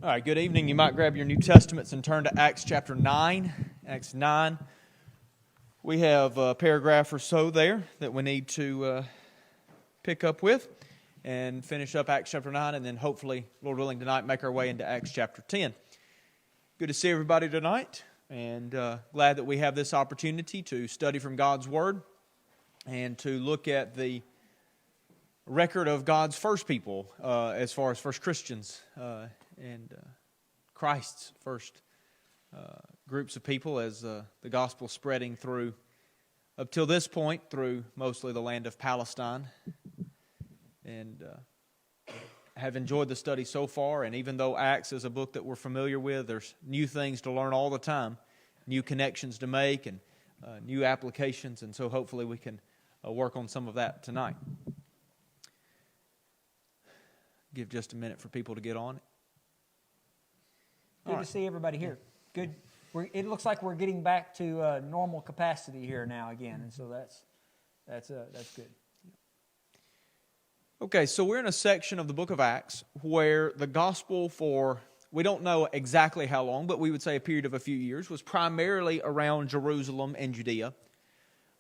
All right, good evening. You might grab your New Testaments and turn to Acts chapter 9. Acts 9. We have a paragraph or so there that we need to pick up with and finish up Acts chapter 9, and then hopefully, Lord willing, tonight make our way into Acts chapter 10. Good to see everybody tonight, and glad that we have this opportunity to study from God's Word and to look at the record of God's first people as far as first Christians and Christ's first groups of people as the gospel spreading through, up till this point, through mostly the land of Palestine. And have enjoyed the study so far, and even though Acts is a book that we're familiar with, there's new things to learn all the time, new connections to make, and new applications, and so hopefully we can work on some of that tonight. Give just a minute for people to get on. Good to see everybody here. Good. It looks like we're getting back to normal capacity here now again, and so that's good. Okay, so we're in a section of the book of Acts where the gospel for, we don't know exactly how long, but we would say a period of a few years, was primarily around Jerusalem and Judea.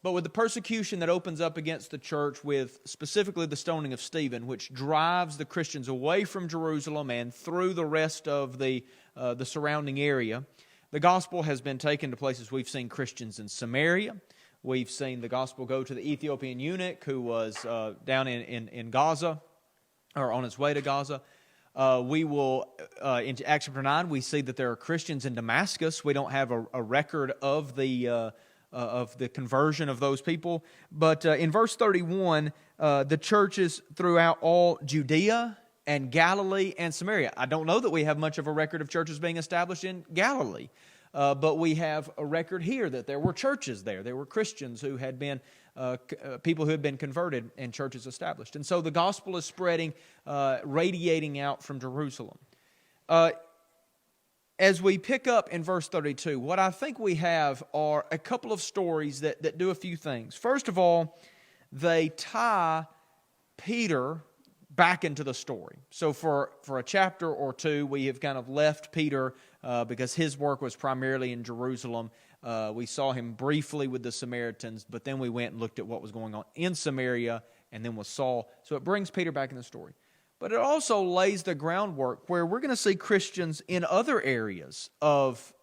But with the persecution that opens up against the church with specifically the stoning of Stephen, which drives the Christians away from Jerusalem and through the rest of the surrounding area, the gospel has been taken to places. We've seen Christians in Samaria. We've seen the gospel go to the Ethiopian eunuch who was down in Gaza, or on his way to Gaza. We will, in Acts chapter 9, we see that there are Christians in Damascus. We don't have a record of the conversion of those people. But in verse 31, the churches throughout all Judea and Galilee and Samaria. I don't know that we have much of a record of churches being established in Galilee. But we have a record here that there were churches there. There were Christians who had been, people who had been converted and churches established. And so the gospel is spreading, radiating out from Jerusalem. As we pick up in verse 32, what I think we have are a couple of stories that do a few things. First of all, they tie Peter back into the story. So for a chapter or two, we have kind of left Peter because his work was primarily in Jerusalem. We saw him briefly with the Samaritans, but then we went and looked at what was going on in Samaria and then with Saul. So it brings Peter back in the story. But it also lays the groundwork where we're going to see Christians in other areas of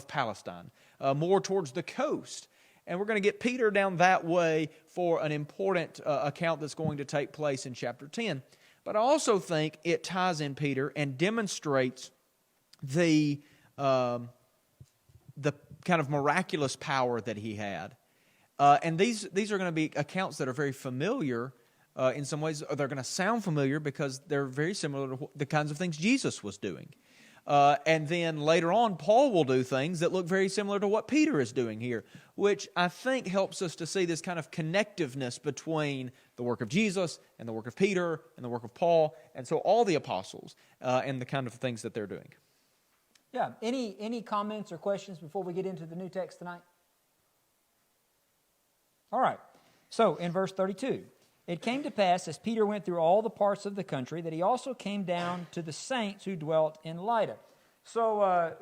Palestine, more towards the coast. And we're going to get Peter down that way for an important account that's going to take place in chapter 10. But I also think it ties in Peter and demonstrates the kind of miraculous power that he had. And these are going to be accounts that are very familiar in some ways. They're going to sound familiar because they're very similar to the kinds of things Jesus was doing. And then later on, Paul will do things that look very similar to what Peter is doing here, which I think helps us to see this kind of connectiveness between the work of Jesus and the work of Peter and the work of Paul, and so all the apostles and the kind of things that they're doing. Yeah. Any comments or questions before we get into the new text tonight? All right. So in verse 32, it came to pass as Peter went through all the parts of the country that he also came down to the saints who dwelt in Lydda. So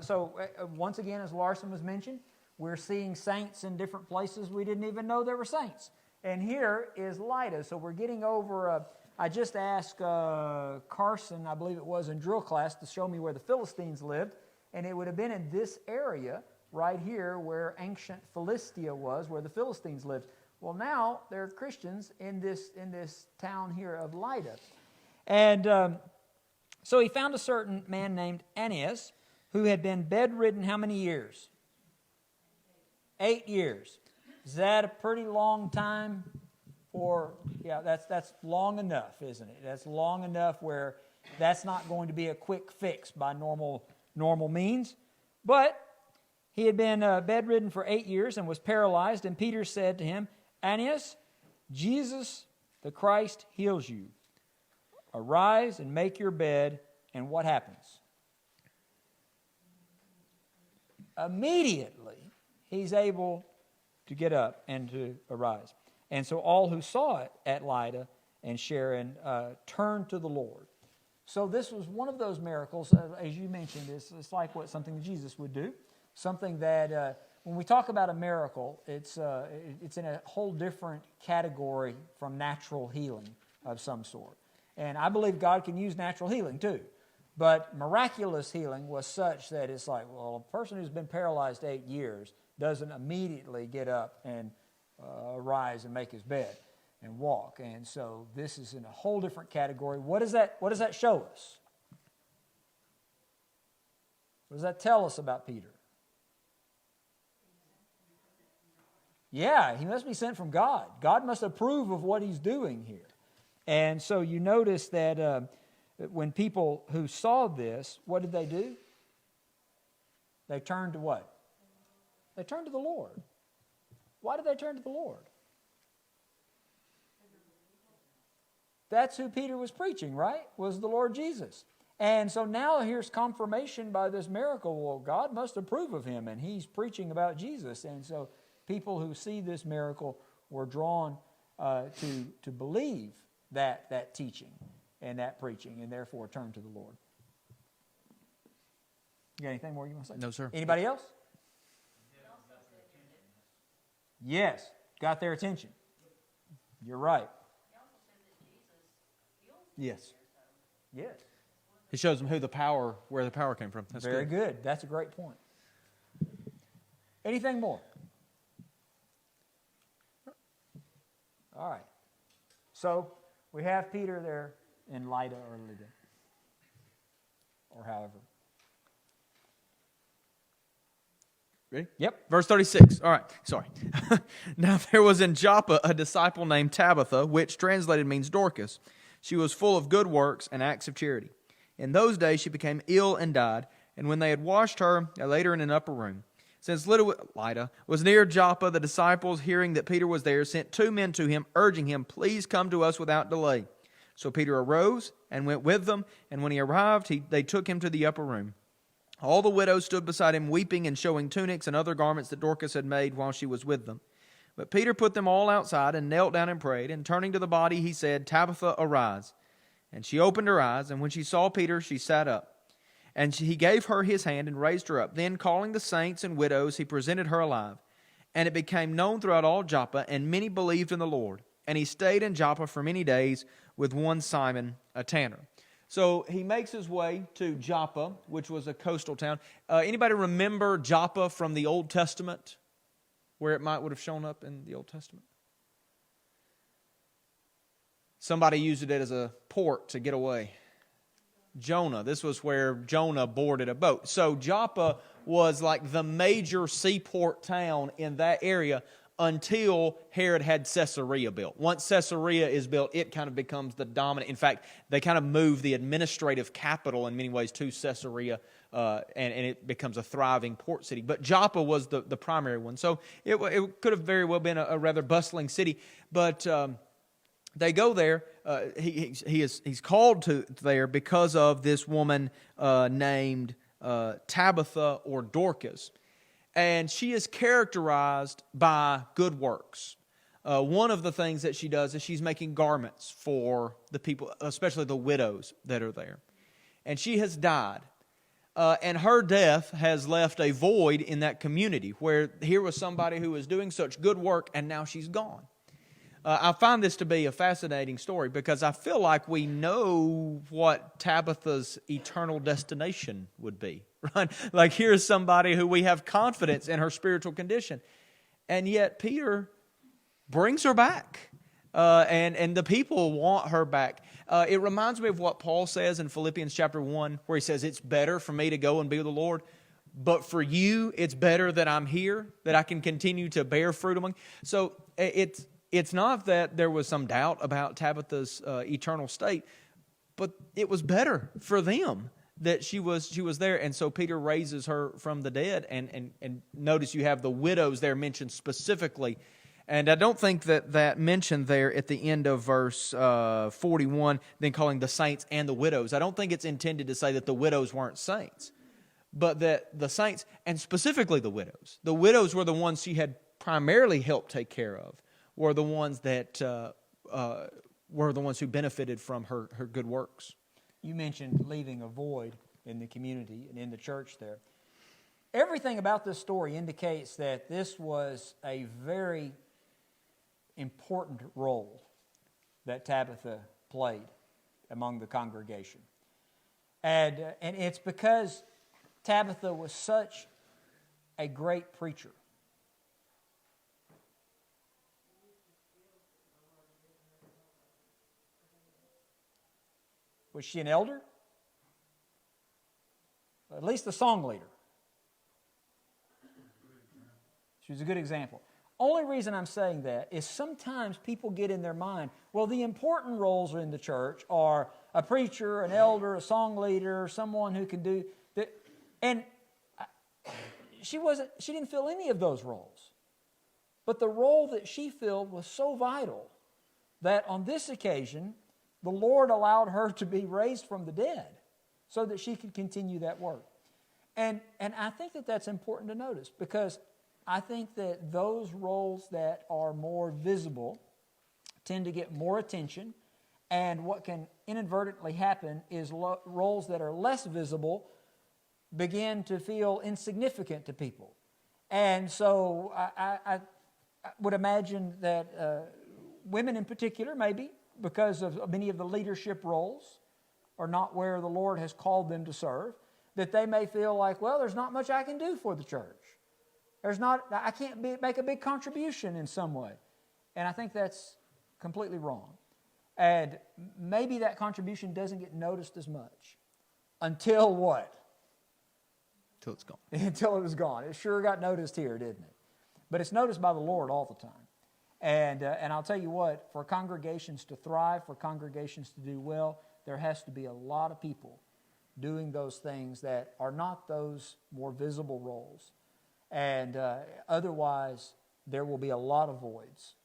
once again, as Larson was mentioned, we're seeing saints in different places we didn't even know there were saints. And here is Lydda. So we're getting over. I just asked Carson, I believe it was in drill class, to show me where the Philistines lived, and it would have been in this area right here where ancient Philistia was, where the Philistines lived. Well, now there are Christians in this town here of Lydda. And so he found a certain man named Aeneas who had been bedridden how many years? 8 years. Is that a pretty long time for, yeah, that's long enough, isn't it? That's long enough where that's not going to be a quick fix by normal means. But he had been bedridden for 8 years and was paralyzed, and Peter said to him, Aeneas, Jesus the Christ heals you. Arise and make your bed, and what happens? Immediately, he's able to get up and to arise. And so all who saw it at Lydda and Sharon turned to the Lord. So this was one of those miracles, as you mentioned. It's like something that Jesus would do, something that when we talk about a miracle, it's in a whole different category from natural healing of some sort. And I believe God can use natural healing too. But miraculous healing was such that it's like, well, a person who's been paralyzed 8 years doesn't immediately get up and rise and make his bed and walk. And so this is in a whole different category. What does that show us? What does that tell us about Peter? Yeah, he must be sent from God. God must approve of what he's doing here. And so you notice that when people who saw this, what did they do? They turned to what? They turned to the Lord. Why did they turn to the Lord? That's who Peter was preaching, right? Was the Lord Jesus. And so now here's confirmation by this miracle. Well, God must approve of him, and he's preaching about Jesus. And so people who see this miracle were drawn to believe that teaching and that preaching, and therefore turn to the Lord. You got anything more you want to say? No, sir. Anybody else? Yes, got their attention. You're right. Yes. Yes. It shows them where the power came from. That's Very good. That's a great point. Anything more? All right. So we have Peter there in Lydda or Lydda, or however. Ready? Yep. Verse 36. All right. Sorry. Now there was in Joppa a disciple named Tabitha, which translated means Dorcas. She was full of good works and acts of charity. In those days she became ill and died, and when they had washed her, they laid her in an upper room. Since Lydda was near Joppa, the disciples, hearing that Peter was there, sent 2 men to him, urging him, "Please come to us without delay." So Peter arose and went with them, and when he arrived, they took him to the upper room. All the widows stood beside him, weeping and showing tunics and other garments that Dorcas had made while she was with them. But Peter put them all outside and knelt down and prayed, and turning to the body, he said, "Tabitha, arise." And she opened her eyes, and when she saw Peter, she sat up. And he gave her his hand and raised her up. Then, calling the saints and widows, he presented her alive. And it became known throughout all Joppa, and many believed in the Lord. And he stayed in Joppa for many days with one Simon, a tanner. So he makes his way to Joppa, which was a coastal town. Anybody remember Joppa from the Old Testament, where it would have shown up in the Old Testament? Somebody used it as a port to get away. Jonah. This was where Jonah boarded a boat. So Joppa was like the major seaport town in that area until Herod had Caesarea built. Once Caesarea is built, it kind of becomes the dominant. In fact, they kind of move the administrative capital in many ways to Caesarea, and it becomes a thriving port city. But Joppa was the primary one. So it could have very well been a rather bustling city. But they go there. He's called to there because of this woman named Tabitha or Dorcas. And she is characterized by good works. One of the things that she does is she's making garments for the people, especially the widows that are there. And she has died. And her death has left a void in that community where here was somebody who was doing such good work and now she's gone. I find this to be a fascinating story because I feel like we know what Tabitha's eternal destination would be, right? Like here's somebody who we have confidence in her spiritual condition. And yet Peter brings her back. And the people want her back. It reminds me of what Paul says in Philippians chapter 1, where he says, "It's better for me to go and be with the Lord, but for you, it's better that I'm here, that I can continue to bear fruit among." So it's not that there was some doubt about Tabitha's eternal state, but it was better for them that she was there. And so Peter raises her from the dead. And notice you have the widows there mentioned specifically. And I don't think that mentioned there at the end of verse 41, then calling the saints and the widows. I don't think it's intended to say that the widows weren't saints, but that the saints, and specifically the widows were the ones she had primarily helped take care of, were the ones that were the ones who benefited from her good works. you mentioned leaving a void in the community and in the church there. Everything about this story indicates that this was a very important role that Tabitha played among the congregation. And it's because Tabitha was such a great preacher. Was she an elder? At least a song leader. She was a good example. Only reason I'm saying that is sometimes people get in their mind, well, the important roles in the church are a preacher, an elder, a song leader, someone who can do that. And she didn't fill any of those roles. But the role that she filled was so vital that on this occasion, the Lord allowed her to be raised from the dead so that she could continue that work. And I think that that's important to notice, because I think that those roles that are more visible tend to get more attention, and what can inadvertently happen is roles that are less visible begin to feel insignificant to people. And so I would imagine that women in particular, maybe, because of many of the leadership roles are not where the Lord has called them to serve, that they may feel like, well, there's not much I can do for the church. I can't make a big contribution in some way. And I think that's completely wrong. And maybe that contribution doesn't get noticed as much until what? Until it's gone. Until it was gone. It sure got noticed here, didn't it? But it's noticed by the Lord all the time. And I'll tell you what, for congregations to thrive, for congregations to do well, there has to be a lot of people doing those things that are not those more visible roles. And otherwise, there will be a lot of voids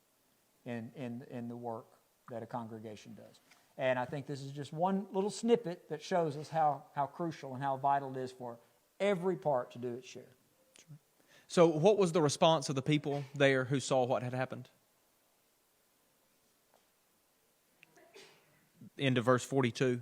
in the work that a congregation does. And I think this is just one little snippet that shows us how crucial and how vital it is for every part to do its share. So what was the response of the people there who saw what had happened? Into verse 42.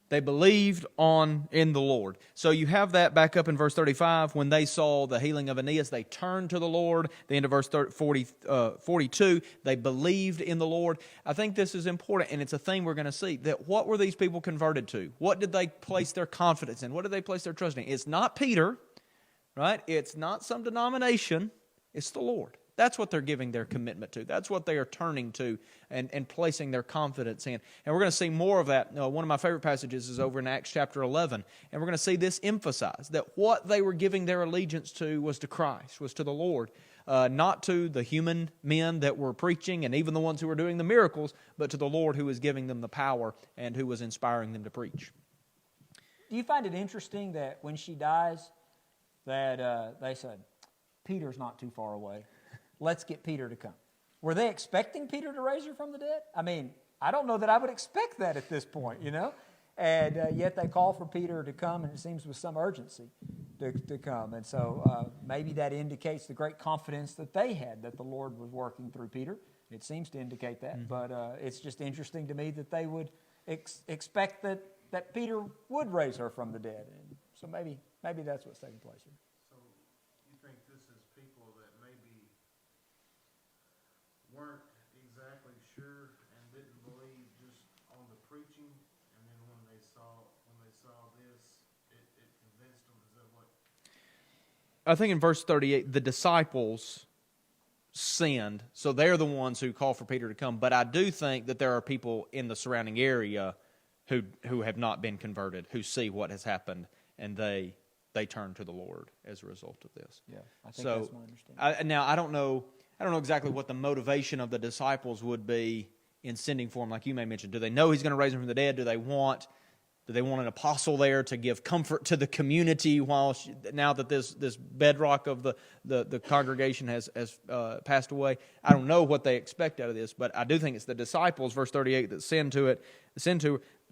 They believed in the Lord. So you have that back up in verse 35. When they saw the healing of Aeneas, they turned to the Lord. The end of verse 42, they believed in the Lord. I think this is important, and it's a thing we're going to see. That what were these people converted to? What did they place their confidence in? What did they place their trust in? It's not Peter, right? It's not some denomination. It's the Lord. That's what they're giving their commitment to. That's what they are turning to and placing their confidence in. And we're going to see more of that. One of my favorite passages is over in Acts chapter 11. And we're going to see this emphasized, that what they were giving their allegiance to was to Christ, was to the Lord, not to the human men that were preaching and even the ones who were doing the miracles, but to the Lord who was giving them the power and who was inspiring them to preach. Do you find it interesting that when she dies, that they said, Peter's not too far away. Let's get Peter to come. Were they expecting Peter to raise her from the dead? I mean, I don't know that I would expect that at this point, you know? And yet they call for Peter to come, and it seems with some urgency to come. And so maybe that indicates the great confidence that they had that the Lord was working through Peter. It seems to indicate that. Mm-hmm. But it's just interesting to me that they would expect that Peter would raise her from the dead. And so maybe that's what's taking place here. Weren't exactly sure and didn't believe just on the preaching, and then when they saw this, it convinced them. Is that what? I think in verse 38, the disciples sinned, so they're the ones who call for Peter to come. But I do think that there are people in the surrounding area who have not been converted, who see what has happened, and they turn to the Lord as a result of this. Yeah, I think that's my understanding. Now I don't know exactly what the motivation of the disciples would be in sending for him, like you may mention. Do they know he's going to raise him from the dead? Do they want an apostle there to give comfort to the community now that this bedrock of the congregation has passed away? I don't know what they expect out of this, but I do think it's the disciples, verse 38, that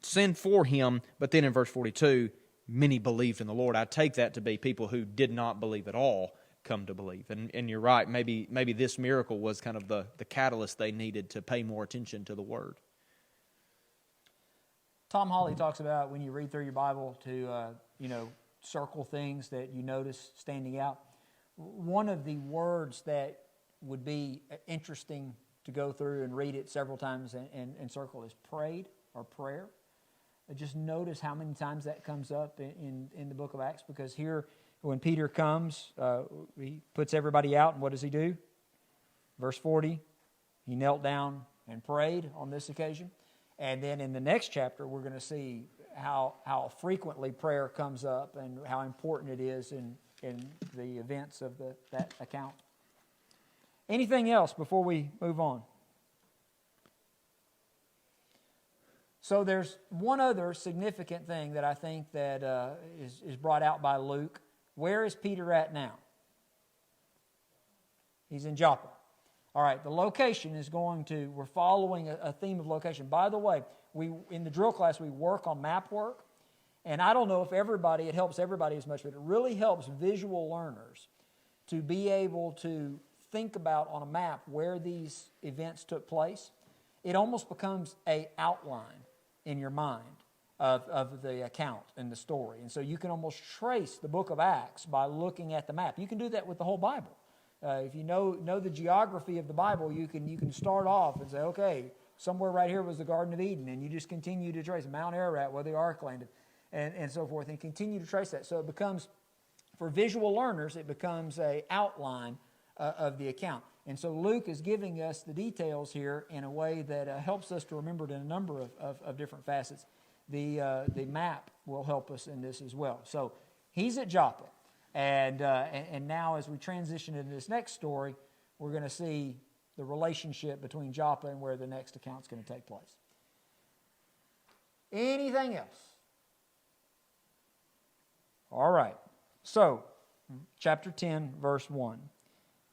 send for him. But then in verse 42, many believed in the Lord. I take that to be people who did not believe at all come to believe. And you're right, maybe this miracle was kind of the catalyst they needed to pay more attention to the Word. Tom Hawley talks about when you read through your Bible to, circle things that you notice standing out. One of the words that would be interesting to go through and read it several times and circle is prayed or prayer. Just notice how many times that comes up in the book of Acts, because here when Peter comes, he puts everybody out, and what does he do? Verse 40, he knelt down and prayed on this occasion. And then in the next chapter, we're going to see how frequently prayer comes up and how important it is in the events of that account. Anything else before we move on? So there's one other significant thing that I think that is brought out by Luke. Where is Peter at now? He's in Joppa. All right, the location is we're following a theme of location. By the way, in the drill class, we work on map work. And I don't know if it helps everybody as much, but it really helps visual learners to be able to think about on a map where these events took place. It almost becomes an outline in your mind of the account and the story. And so you can almost trace the book of Acts by looking at the map. You can do that with the whole Bible. If you know the geography of the Bible, you can start off and say, okay, somewhere right here was the Garden of Eden, and you just continue to trace Mount Ararat, where the ark landed, and so forth, and continue to trace that. So it becomes, for visual learners, it becomes an outline of the account. And so Luke is giving us the details here in a way that helps us to remember it in a number of different facets. The map will help us in this as well. So he's at Joppa. And now as we transition into this next story, we're going to see the relationship between Joppa and where the next account's going to take place. Anything else? All right. So, chapter 10, verse 1.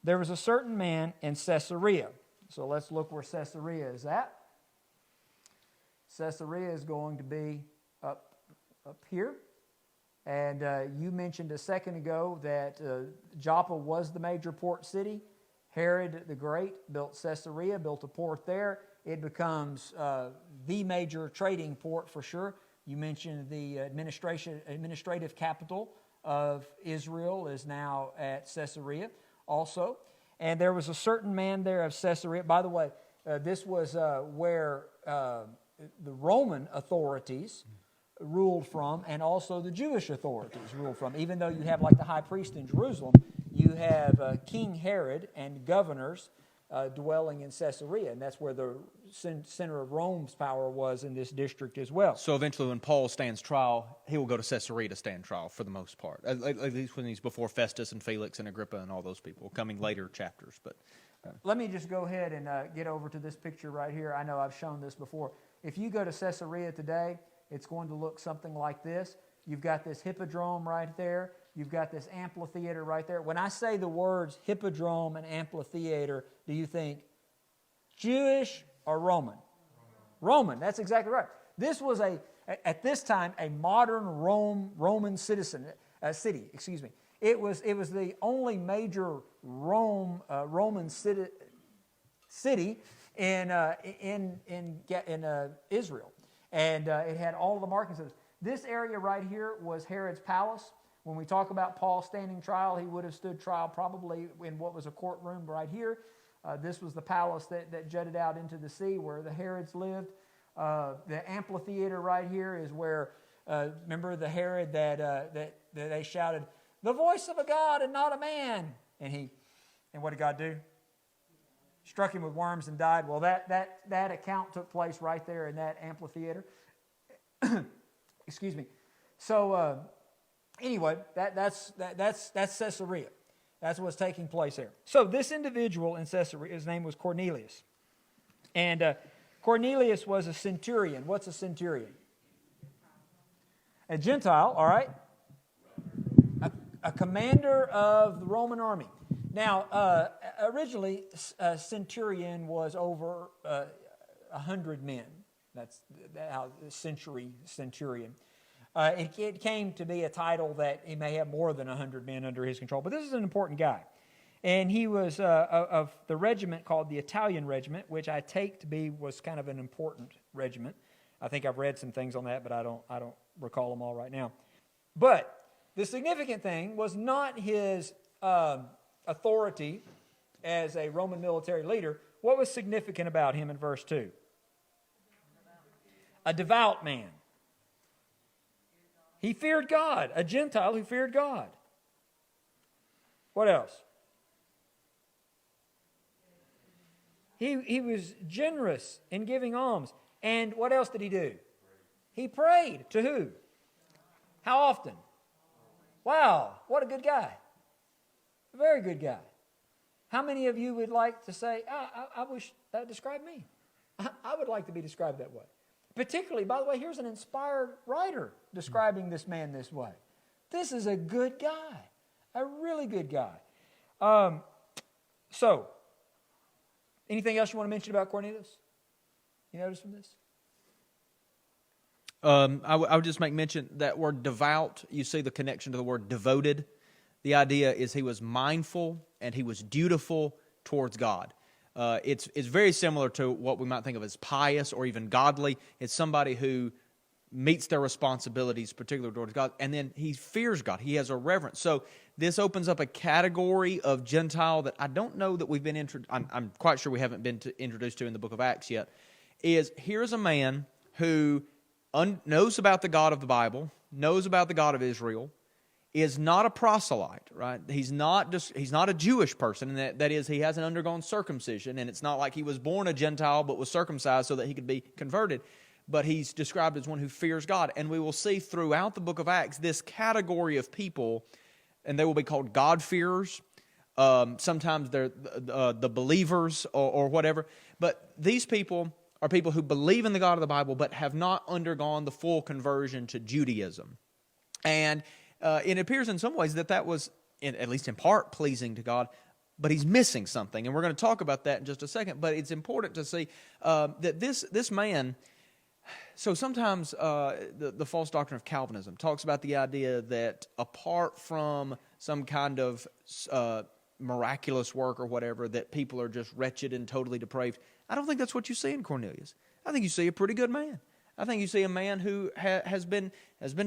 There was a certain man in Caesarea. So let's look where Caesarea is at. Caesarea is going to be up here. And you mentioned a second ago that Joppa was the major port city. Herod the Great built Caesarea, built a port there. It becomes the major trading port for sure. You mentioned the administrative capital of Israel is now at Caesarea also. And there was a certain man there of Caesarea. By the way, this was where the Roman authorities ruled from, and also the Jewish authorities ruled from. Even though you have like the high priest in Jerusalem, you have King Herod and governors dwelling in Caesarea, and that's where the center of Rome's power was in this district as well. So eventually when Paul stands trial, he will go to Caesarea to stand trial for the most part, at least when he's before Festus and Felix and Agrippa and all those people, coming later chapters. But let me just go ahead and get over to this picture right here. I know I've shown this before. If you go to Caesarea today, it's going to look something like this. You've got this hippodrome right there. You've got this amphitheater right there. When I say the words hippodrome and amphitheater, do you think Jewish or Roman? Roman, that's exactly right. This was at this time, a modern Roman city. It was the only major Roman city in Israel. And it had all the markings of this. This area right here was Herod's palace. When we talk about Paul standing trial, he would have stood trial probably in what was a courtroom right here. This was the palace that jutted out into the sea where the Herods lived. The amphitheater right here is where, remember the Herod that they shouted, "The voice of a God and not a man." And what did God do? Struck him with worms and died. Well, that account took place right there in that amphitheater. Excuse me. So anyway, that's Caesarea. That's what's taking place there. So this individual in Caesarea, his name was Cornelius, and Cornelius was a centurion. What's a centurion? A Gentile. All right. A commander of the Roman army. Now, originally, a centurion was over 100 men. That's how the centurion. It came to be a title that he may have more than 100 men under his control. But this is an important guy. And he was of the regiment called the Italian Regiment, which I take to be was kind of an important regiment. I think I've read some things on that, but I don't recall them all right now. But the significant thing was not his authority as a Roman military leader. What was significant about him in verse 2? A devout man. He feared God, a Gentile who feared God. What else? He was generous in giving alms. And what else did he do? He prayed. To who? How often? Wow, what a good guy. A very good guy. How many of you would like to say, I wish that described me? I would like to be described that way. Particularly, by the way, here's an inspired writer describing this man this way. This is a good guy. A really good guy. So, anything else you want to mention about Cornelius? You notice from this? I would just make mention that word devout. You see the connection to the word devoted. The idea is he was mindful and he was dutiful towards God. It's very similar to what we might think of as pious or even godly. It's somebody who meets their responsibilities, particularly towards God, and then he fears God. He has a reverence. So this opens up a category of Gentile that I don't know that we've been I'm quite sure we haven't been introduced to in the book of Acts yet. Here's a man who knows about the God of the Bible, knows about the God of Israel, is not a proselyte, right? He's not a Jewish person, and that is, he hasn't undergone circumcision, and it's not like he was born a Gentile but was circumcised so that he could be converted. But he's described as one who fears God. And we will see throughout the book of Acts this category of people, and they will be called God-fearers. Sometimes they're the believers or whatever. But these people are people who believe in the God of the Bible but have not undergone the full conversion to Judaism. And it appears in some ways that was, at least in part, pleasing to God, but he's missing something. And we're going to talk about that in just a second. But it's important to see that this man... So sometimes the false doctrine of Calvinism talks about the idea that apart from some kind of miraculous work or whatever, that people are just wretched and totally depraved. I don't think that's what you see in Cornelius. I think you see a pretty good man. I think you see a man who has been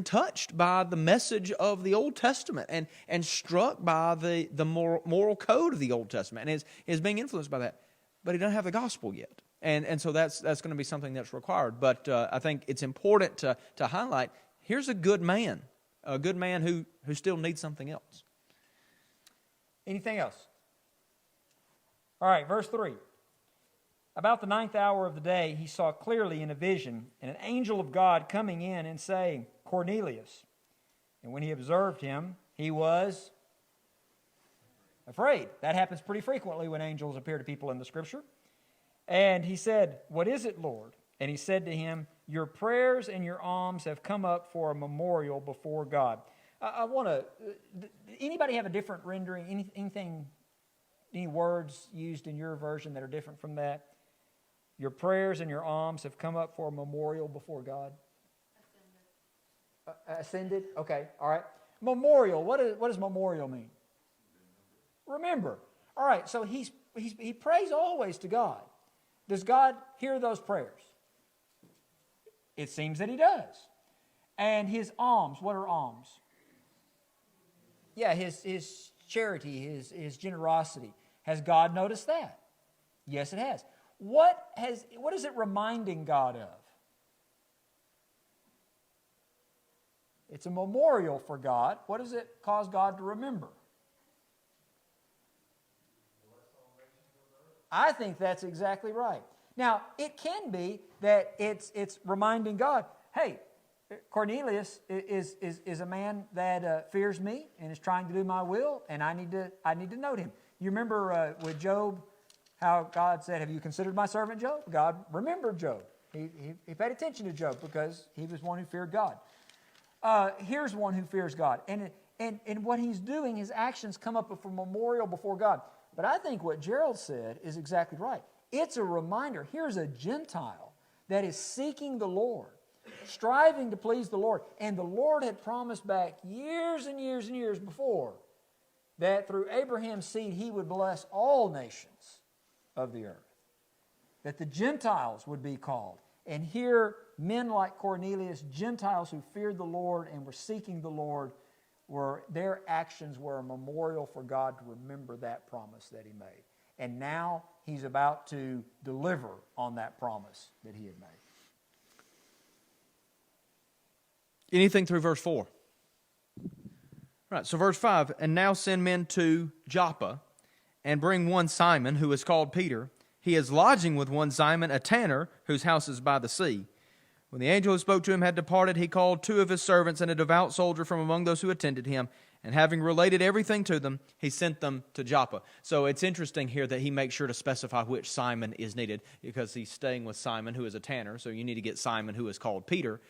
touched by the message of the Old Testament and struck by the moral code of the Old Testament and is being influenced by that. But he doesn't have the gospel yet. And so that's going to be something that's required. But I think it's important to highlight, here's a good man who still needs something else. Anything else? All right, verse 3. About the 9th hour of the day, he saw clearly in a vision an angel of God coming in and saying, Cornelius. And when he observed him, he was afraid. That happens pretty frequently when angels appear to people in the Scripture. And he said, what is it, Lord? And he said to him, your prayers and your alms have come up for a memorial before God. I want to, anybody have a different rendering, any words used in your version that are different from that? Your prayers and your alms have come up for a memorial before God. Ascended? Okay, all right. Memorial, what does memorial mean? Remember. All right, so he prays always to God. Does God hear those prayers? It seems that he does. And his alms, what are alms? Yeah, his charity, his generosity. Has God noticed that? Yes, it has. What is it reminding God of? It's a memorial for God. What does it cause God to remember? I think that's exactly right. Now, it can be that it's reminding God, hey, Cornelius is a man that fears me and is trying to do my will, and I need to note him. You remember with Job, how God said, have you considered my servant Job? God remembered Job. He paid attention to Job because he was one who feared God. Here's one who fears God. And what he's doing, his actions come up for memorial before God. But I think what Gerald said is exactly right. It's a reminder. Here's a Gentile that is seeking the Lord, striving to please the Lord. And the Lord had promised back years and years and years before that through Abraham's seed he would bless all nations of the earth, that the Gentiles would be called. And here, men like Cornelius, Gentiles who feared the Lord and were seeking the Lord, their actions were a memorial for God to remember that promise that he made. And now he's about to deliver on that promise that he had made. Anything through verse 4? Right, so verse 5, and now send men to Joppa, and bring one Simon, who is called Peter. He is lodging with one Simon, a tanner, whose house is by the sea. When the angel who spoke to him had departed, he called 2 of his servants and a devout soldier from among those who attended him, and having related everything to them, he sent them to Joppa. So it's interesting here that he makes sure to specify which Simon is needed, because he's staying with Simon, who is a tanner, so you need to get Simon, who is called Peter.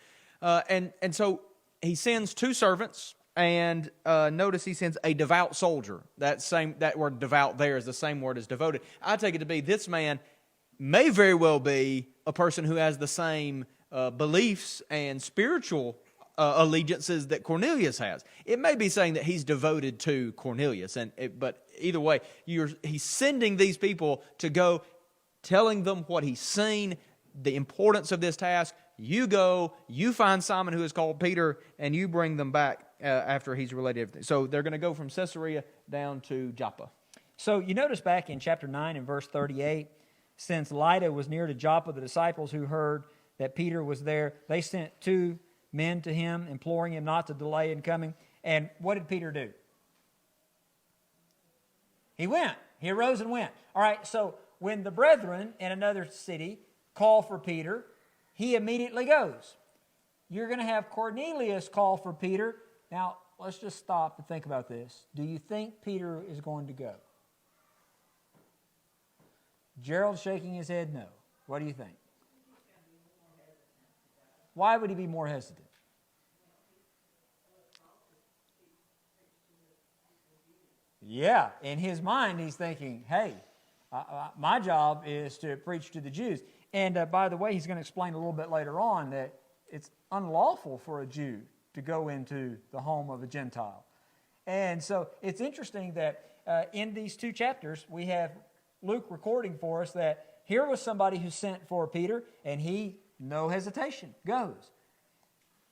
And so he sends 2 servants, and notice he sends a devout soldier. That word devout there is the same word as devoted. I take it to be this man may very well be a person who has the same beliefs and spiritual allegiances that Cornelius has. It may be saying that he's devoted to Cornelius, but either way, he's sending these people to go, telling them what he's seen, the importance of this task. You go, you find Simon, who is called Peter, and you bring them back after he's related everything. So they're going to go from Caesarea down to Joppa. So you notice back in chapter 9 and verse 38, since Lydda was near to Joppa, the disciples who heard that Peter was there, they sent 2 men to him, imploring him not to delay in coming. And what did Peter do? He went. He arose and went. All right, so when the brethren in another city call for Peter, he immediately goes. You're going to have Cornelius call for Peter. Now, let's just stop and think about this. Do you think Peter is going to go? Gerald's shaking his head no. What do you think? Why would he be more hesitant? Yeah, in his mind he's thinking, hey, my job is to preach to the Jews. And by the way, he's going to explain a little bit later on that it's unlawful for a Jew to go into the home of a Gentile. And so it's interesting that in these 2 chapters, we have Luke recording for us that here was somebody who sent for Peter, and he, no hesitation, goes.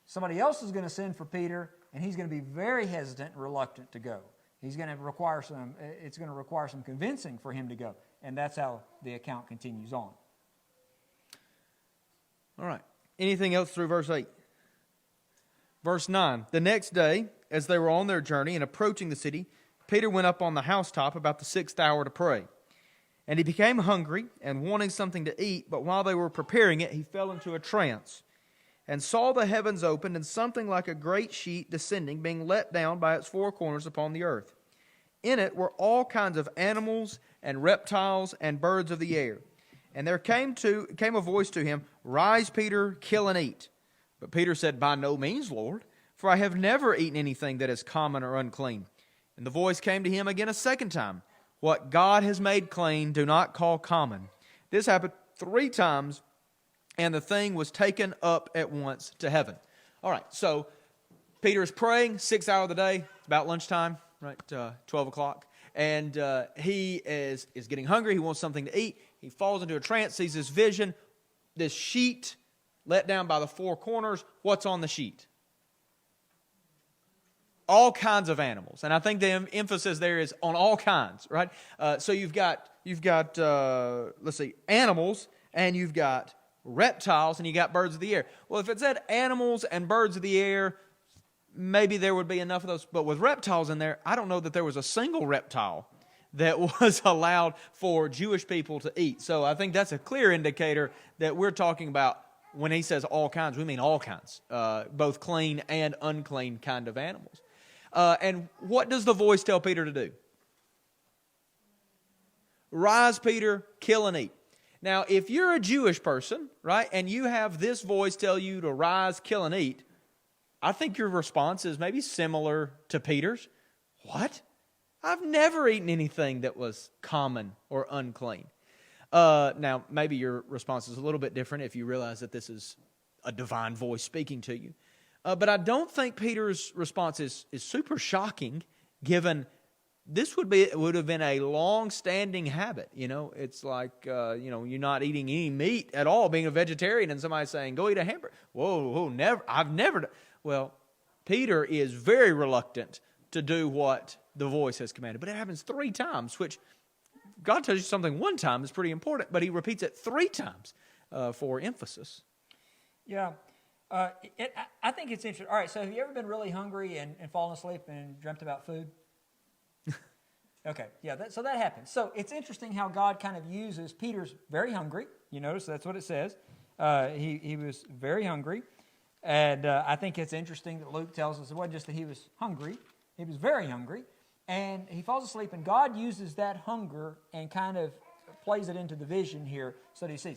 Somebody else is going to send for Peter, and he's going to be very hesitant and reluctant to go. It's going to require some convincing for him to go. And that's how the account continues on. All right. Anything else through verse 8? Verse 9. The next day, as they were on their journey and approaching the city, Peter went up on the housetop about the 6th hour to pray. And he became hungry and wanting something to eat, but while they were preparing it, he fell into a trance and saw the heavens opened and something like a great sheet descending, being let down by its 4 corners upon the earth. In it were all kinds of animals and reptiles and birds of the air. And there came a voice to him, Rise, Peter, kill and eat. But Peter said, By no means, Lord, for I have never eaten anything that is common or unclean. And the voice came to him again a second time, What God has made clean, do not call common. This happened 3 times, and the thing was taken up at once to heaven. All right, so Peter is praying, 6th hour of the day. It's about lunchtime, right, 12 o'clock. And he is getting hungry. He wants something to eat. He falls into a trance, sees this vision, this sheet let down by the 4 corners. What's on the sheet? All kinds of animals. And I think the emphasis there is on all kinds, right? So you've got let's see, animals, and you've got reptiles, and you got birds of the air. Well, if it said animals and birds of the air, maybe there would be enough of those. But with reptiles in there, I don't know that there was a single reptile that was allowed for Jewish people to eat. So I think that's a clear indicator that we're talking about when he says all kinds, we mean all kinds, both clean and unclean kind of animals. And what does the voice tell Peter to do? Rise, Peter, kill and eat. Now, if you're a Jewish person, right, and you have this voice tell you to rise, kill, and eat, I think your response is maybe similar to Peter's. What? I've never eaten anything that was common or unclean. Now, maybe your response is a little bit different if you realize that this is a divine voice speaking to you. But I don't think Peter's response is super shocking, given this would have been a long-standing habit. It's like you're not eating any meat at all, being a vegetarian, and somebody saying, "Go eat a hamburger." Whoa, never! I've never done. Well, Peter is very reluctant to do what the voice has commanded, but it happens 3 times, which God tells you something one time is pretty important, but He repeats it 3 times for emphasis. Yeah. I think it's interesting. All right, so have you ever been really hungry and fallen asleep and dreamt about food? Okay, yeah, so that happens. So it's interesting how God kind of uses Peter's very hungry. You notice that's what it says. He was very hungry. And I think it's interesting that Luke tells us it wasn't just that he was hungry. He was very hungry. And he falls asleep, and God uses that hunger and kind of plays it into the vision here so that he sees.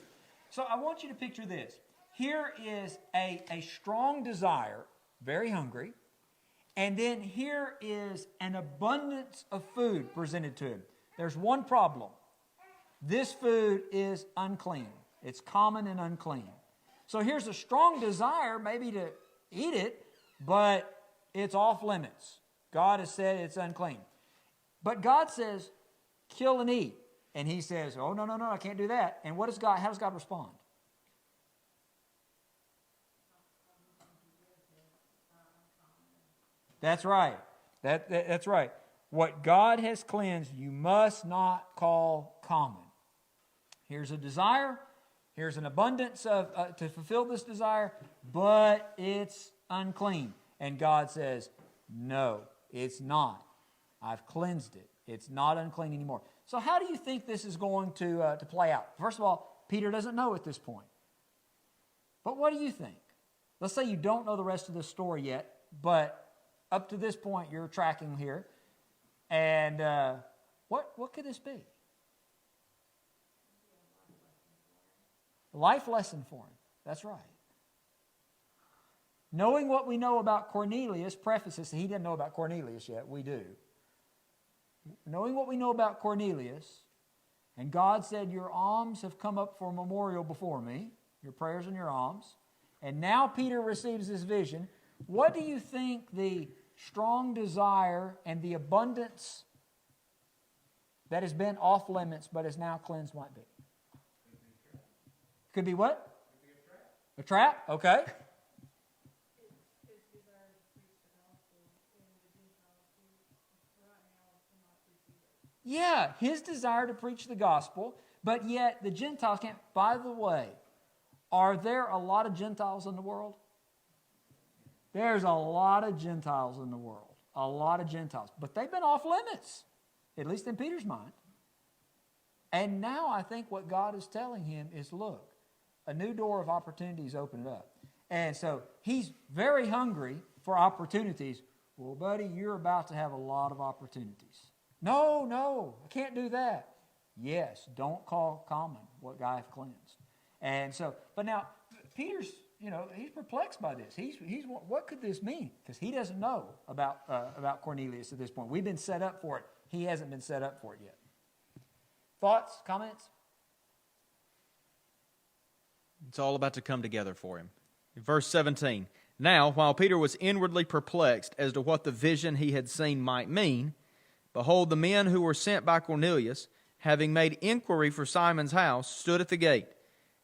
So I want you to picture this. Here is a strong desire, very hungry, and then here is an abundance of food presented to him. There's one problem. This food is unclean. It's common and unclean. So here's a strong desire maybe to eat it, but it's off limits. God has said it's unclean. But God says, kill and eat. And he says, oh, no, I can't do that. And how does God respond? That's right. That's right. What God has cleansed, you must not call common. Here's a desire. Here's an abundance to fulfill this desire, but it's unclean. And God says, no, it's not. I've cleansed it. It's not unclean anymore. So how do you think this is going to play out? First of all, Peter doesn't know at this point. But what do you think? Let's say you don't know the rest of the story yet, but up to this point you're tracking here. And what could this be? Life lesson for him. That's right. Knowing what we know about Cornelius prefaces, he didn't know about Cornelius yet, we do. Knowing what we know about Cornelius, and God said, your alms have come up for a memorial before me, your prayers and your alms, and now Peter receives this vision. What do you think the strong desire and the abundance that has been off limits but is now cleansed might be? Could be what? A trap? Okay. Yeah, his desire to preach the gospel, but yet the Gentiles can't. By the way, are there a lot of Gentiles in the world? There's a lot of Gentiles in the world. A lot of Gentiles. But they've been off limits, at least in Peter's mind. And now I think what God is telling him is, look, a new door of opportunities opened up. And so he's very hungry for opportunities. Well, buddy, you're about to have a lot of opportunities. No, I can't do that. Yes, don't call common what God hath cleansed. And so, but now, Peter's, he's perplexed by this. He's what could this mean? Because he doesn't know about Cornelius at this point. We've been set up for it. He hasn't been set up for it yet. Thoughts, comments? It's all about to come together for him. Verse 17. Now, while Peter was inwardly perplexed as to what the vision he had seen might mean, behold, the men who were sent by Cornelius, having made inquiry for Simon's house, stood at the gate,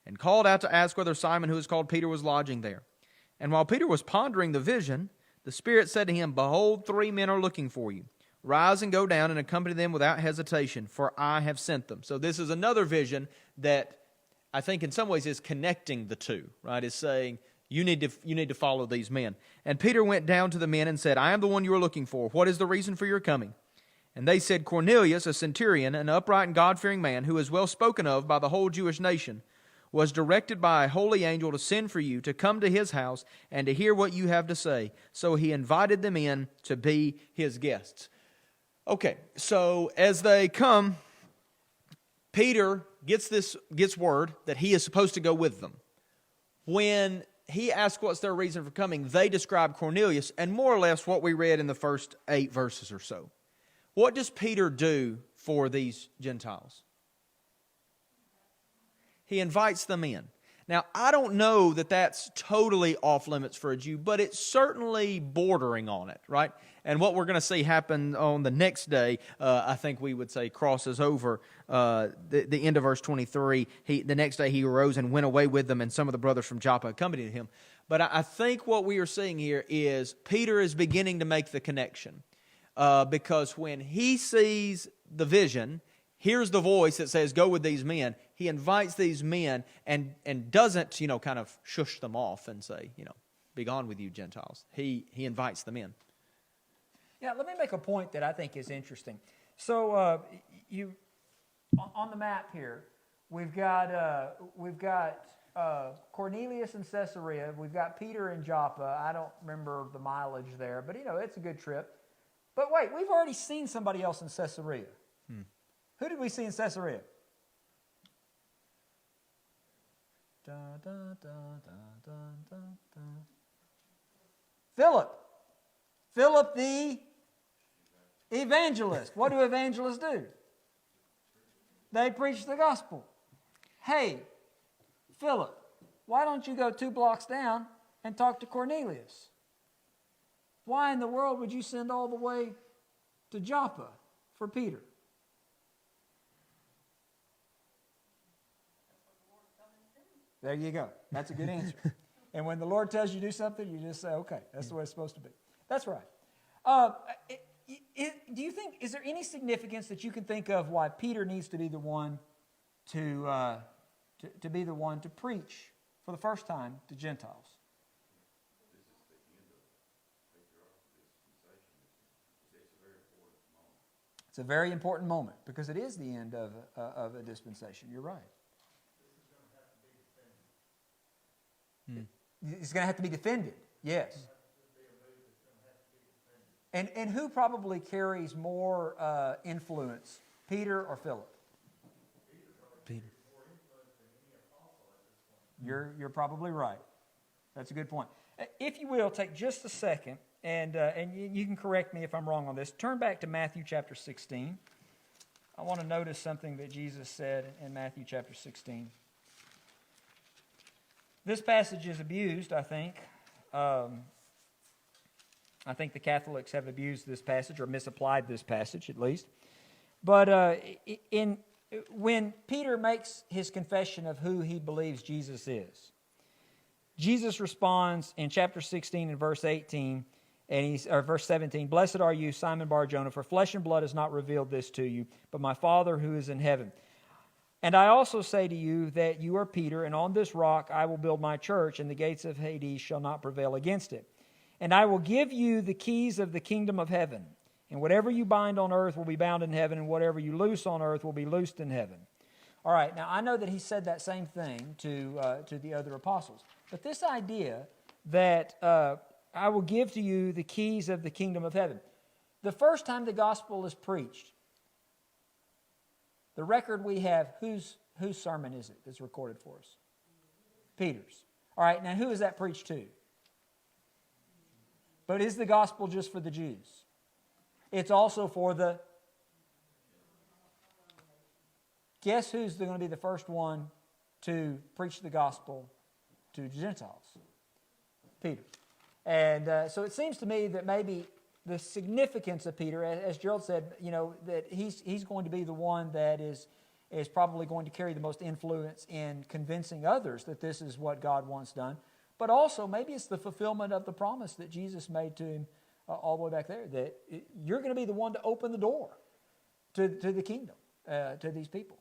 and called out to ask whether Simon, who is called Peter, was lodging there. And while Peter was pondering the vision, the Spirit said to him, behold, 3 men are looking for you. Rise and go down and accompany them without hesitation, for I have sent them. So this is another vision that I think in some ways is connecting the two, right? It's saying, you need to follow these men. And Peter went down to the men and said, I am the one you are looking for. What is the reason for your coming? And they said, Cornelius, a centurion, an upright and God-fearing man, who is well spoken of by the whole Jewish nation, was directed by a holy angel to send for you to come to his house and to hear what you have to say. So he invited them in to be his guests. Okay, so as they come, Peter gets word that he is supposed to go with them. When he asks what's their reason for coming, they describe Cornelius and more or less what we read in the first 8 verses or so. What does Peter do for these Gentiles? He invites them in. Now, I don't know that that's totally off limits for a Jew, but it's certainly bordering on it, right? And what we're going to see happen on the next day, I think we would say crosses over the end of verse 23. The next day he arose and went away with them, and some of the brothers from Joppa accompanied him. But I think what we are seeing here is Peter is beginning to make the connection. Because when he sees the vision, hears the voice that says, go with these men, he invites these men and doesn't, kind of shush them off and say, be gone with you, Gentiles. He invites them in. Yeah, let me make a point that I think is interesting. So on the map here, we've got Cornelius in Caesarea. We've got Peter in Joppa. I don't remember the mileage there, but it's a good trip. But wait, we've already seen somebody else in Caesarea. Who did we see in Caesarea? Philip. Philip the evangelist. What do evangelists do? They preach the gospel. Hey, Philip, why don't you go 2 blocks down and talk to Cornelius? Why in the world would you send all the way to Joppa for Peter? There you go. That's a good answer. And when the Lord tells you to do something, you just say, okay, that's the way it's supposed to be. That's right. Do you think, is there any significance that you can think of why Peter needs to be the one to be the one to preach for the first time to Gentiles? It's a very important moment because it is the end of a dispensation. You're right. It's going to have to be defended. Yes. And who probably carries more influence, Peter or Philip? Peter. You're probably right. That's a good point. If you will, take just a second, and you can correct me if I'm wrong on this. Turn back to Matthew chapter 16. I want to notice something that Jesus said in Matthew chapter 16. This passage is abused, I think. I think the Catholics have abused this passage or misapplied this passage at least. But when Peter makes his confession of who he believes Jesus is, Jesus responds in chapter 16 and verse 18, verse 17, "Blessed are you, Simon Bar-Jonah, for flesh and blood has not revealed this to you, but my Father who is in heaven. And I also say to you that you are Peter, and on this rock I will build my church, and the gates of Hades shall not prevail against it. And I will give you the keys of the kingdom of heaven. And whatever you bind on earth will be bound in heaven, and whatever you loose on earth will be loosed in heaven." All right, now I know that he said that same thing to the other apostles. But this idea that I will give to you the keys of the kingdom of heaven. The first time the gospel is preached, the record we have, whose sermon is it that's recorded for us? Peter's. All right, now who is that preached to? But is the gospel just for the Jews? It's also for the... Guess who's going to be the first one to preach the gospel to Gentiles? Peter. And so it seems to me that maybe the significance of Peter, as Gerald said, that he's going to be the one that is probably going to carry the most influence in convincing others that this is what God wants done. But also, maybe it's the fulfillment of the promise that Jesus made to him all the way back there, that you're going to be the one to open the door to the kingdom, to these people.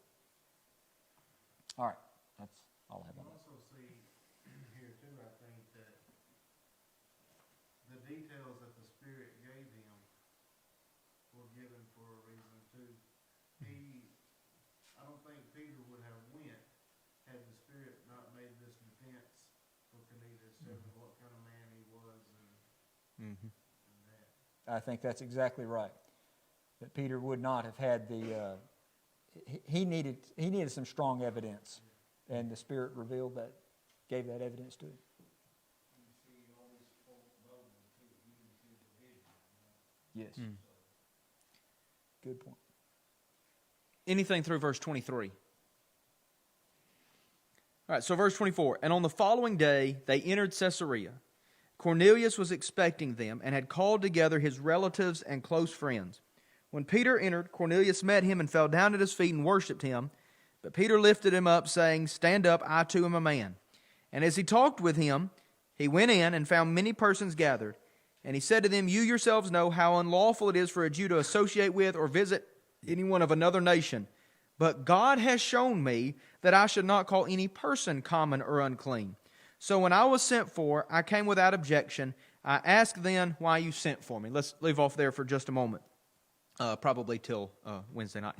All right, that's all I have on that. Also see here too, I think that the details that the Spirit gave him were given for a reason too. I don't think Peter would have went had the Spirit not made this defense for Cornelius, what kind of man he was and that. I think that's exactly right. That Peter would not have had the... He needed some strong evidence, and the Spirit revealed that, gave that evidence to him. Yes. Good point. Anything through verse 23. All right, so verse 24. And on the following day, they entered Caesarea. Cornelius was expecting them and had called together his relatives and close friends. When Peter entered, Cornelius met him and fell down at his feet and worshipped him. But Peter lifted him up, saying, Stand up, I too am a man. And as he talked with him, he went in and found many persons gathered. And he said to them, You yourselves know how unlawful it is for a Jew to associate with or visit anyone of another nation. But God has shown me that I should not call any person common or unclean. So when I was sent for, I came without objection. I asked then why you sent for me. Let's leave off there for just a moment, probably till Wednesday night.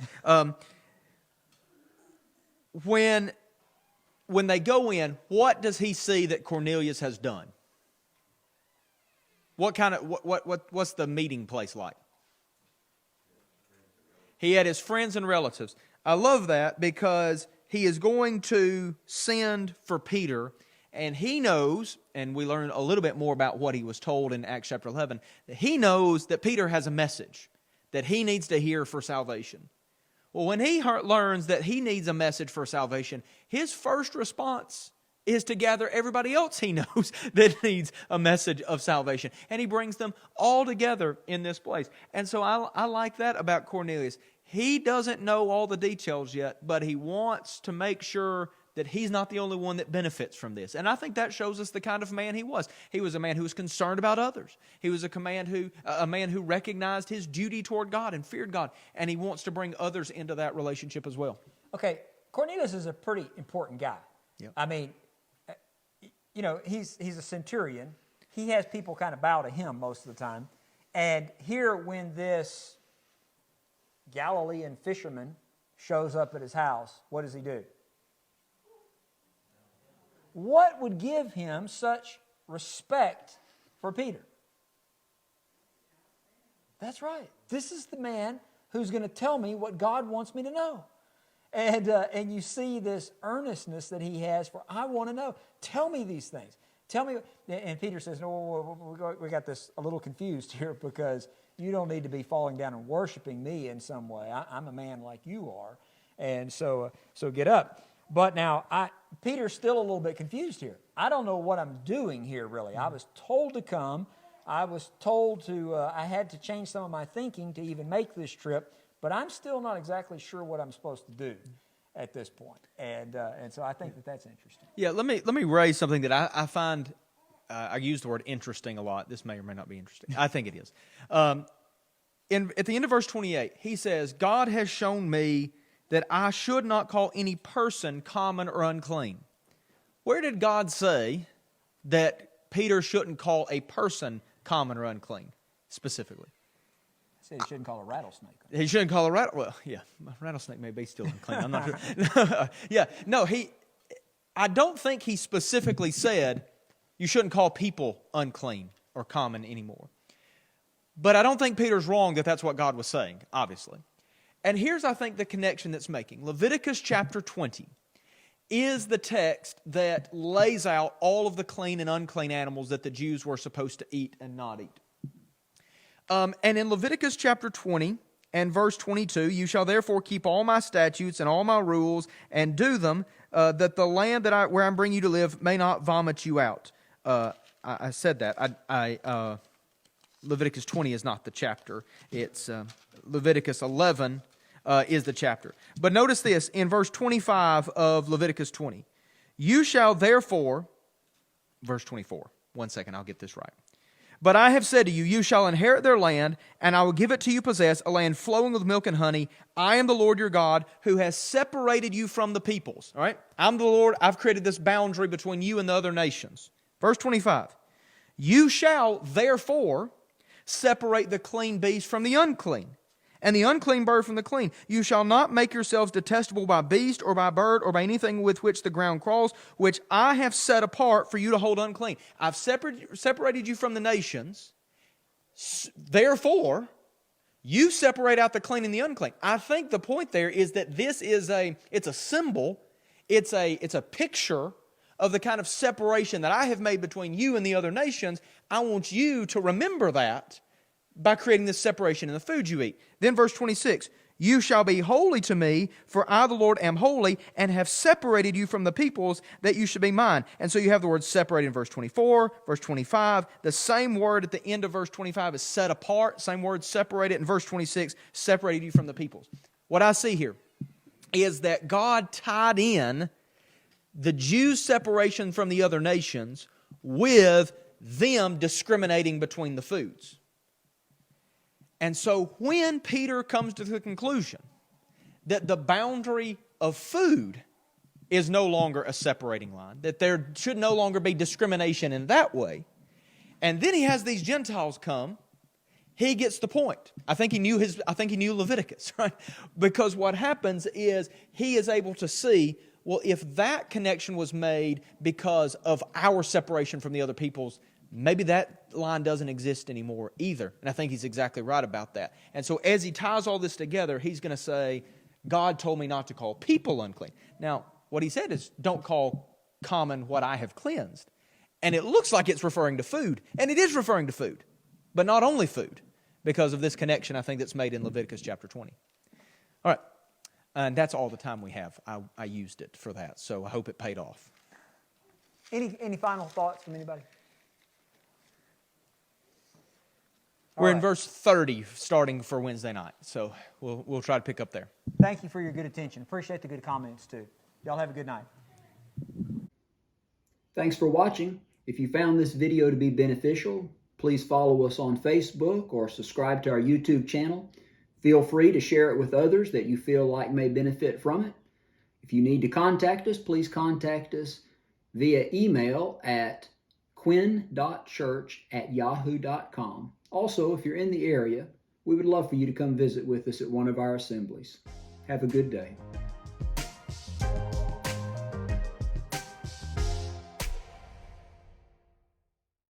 When they go in, what does he see that Cornelius has done? What's the meeting place like? He had his friends and relatives. I love that because he is going to send for Peter, and he knows, and we learn a little bit more about what he was told in Acts chapter 11, that he knows that Peter has a message that he needs to hear for salvation. Well, when he learns that he needs a message for salvation, his first response is to gather everybody else he knows that needs a message of salvation. And he brings them all together in this place. And so I like that about Cornelius. He doesn't know all the details yet, but he wants to make sure that he's not the only one that benefits from this. And I think that shows us the kind of man he was. He was a man who was concerned about others. He was a man who recognized his duty toward God and feared God. And he wants to bring others into that relationship as well. Okay, Cornelius is a pretty important guy. Yep. I mean, you know, he's a centurion. He has people kind of bow to him most of the time. And here when this Galilean fisherman shows up at his house, what does he do? What would give him such respect for Peter? That's right. This is the man who's going to tell me what God wants me to know. And you see this earnestness that he has for, I want to know. Tell me these things. Tell me. And Peter says, no, we got this a little confused here because you don't need to be falling down and worshiping me in some way. I'm a man like you are. And so get up. But now, Peter's still a little bit confused here. I don't know what I'm doing here, really. I was told to come. I was told I had to change some of my thinking to even make this trip. But I'm still not exactly sure what I'm supposed to do at this point. And so I think that's interesting. Yeah, let me raise something that I find, I use the word interesting a lot. This may or may not be interesting. I think it is. At the end of verse 28, he says, God has shown me that I should not call any person common or unclean. Where did God say that Peter shouldn't call a person common or unclean specifically? He said he shouldn't call a rattlesnake. He shouldn't call a rattlesnake. Well, yeah, a rattlesnake may be still unclean. I'm not sure. Yeah, no, I don't think he specifically said you shouldn't call people unclean or common anymore. But I don't think Peter's wrong that that's what God was saying, obviously. And here's, I think, the connection that's making. Leviticus chapter 20 is the text that lays out all of the clean and unclean animals that the Jews were supposed to eat and not eat. And in Leviticus chapter 20 and verse 22, you shall therefore keep all my statutes and all my rules and do them, that the land where I'm bringing you to live may not vomit you out. I said that. Leviticus 20 is not the chapter. It's Leviticus 11 is the chapter. But notice this in verse 25 of Leviticus 20. You shall therefore, verse 24. 1 second, I'll get this right. But I have said to you, you shall inherit their land, and I will give it to you possess, a land flowing with milk and honey. I am the Lord your God, who has separated you from the peoples. All right? I'm the Lord. I've created this boundary between you and the other nations. Verse 25. You shall therefore separate the clean beast from the unclean, and the unclean bird from the clean. You shall not make yourselves detestable by beast or by bird or by anything with which the ground crawls, which I have set apart for you to hold unclean. I've separated you from the nations. Therefore, you separate out the clean and the unclean. I think the point there is that this is it's a symbol, it's a picture of the kind of separation that I have made between you and the other nations. I want you to remember that by creating this separation in the food you eat. Then verse 26, You shall be holy to me, for I, the Lord, am holy, and have separated you from the peoples, that you should be mine. And so you have the word separated in verse 24, verse 25. The same word at the end of verse 25 is set apart. Same word separated in verse 26, separated you from the peoples. What I see here is that God tied in the Jews' separation from the other nations with them discriminating between the foods. And so when Peter comes to the conclusion that the boundary of food is no longer a separating line, that there should no longer be discrimination in that way, and then he has these Gentiles come, he gets the point. I think he knew Leviticus, right? Because what happens is he is able to see, well, if that connection was made because of our separation from the other peoples, maybe that line doesn't exist anymore either. And I think he's exactly right about that. And so as he ties all this together, he's going to say, God told me not to call people unclean. Now, what he said is, don't call common what I have cleansed. And it looks like it's referring to food. And it is referring to food. But not only food, because of this connection, I think, that's made in Leviticus chapter 20. All right. And that's all the time we have. I used it for that. So I hope it paid off. Any final thoughts from anybody? We're in verse 30 starting for Wednesday night. So we'll try to pick up there. Thank you for your good attention. Appreciate the good comments too. Y'all have a good night. Thanks for watching. If you found this video to be beneficial, please follow us on Facebook or subscribe to our YouTube channel. Feel free to share it with others that you feel like may benefit from it. If you need to contact us, please contact us via email at quinn.church@yahoo.com. Also, if you're in the area, we would love for you to come visit with us at one of our assemblies. Have a good day.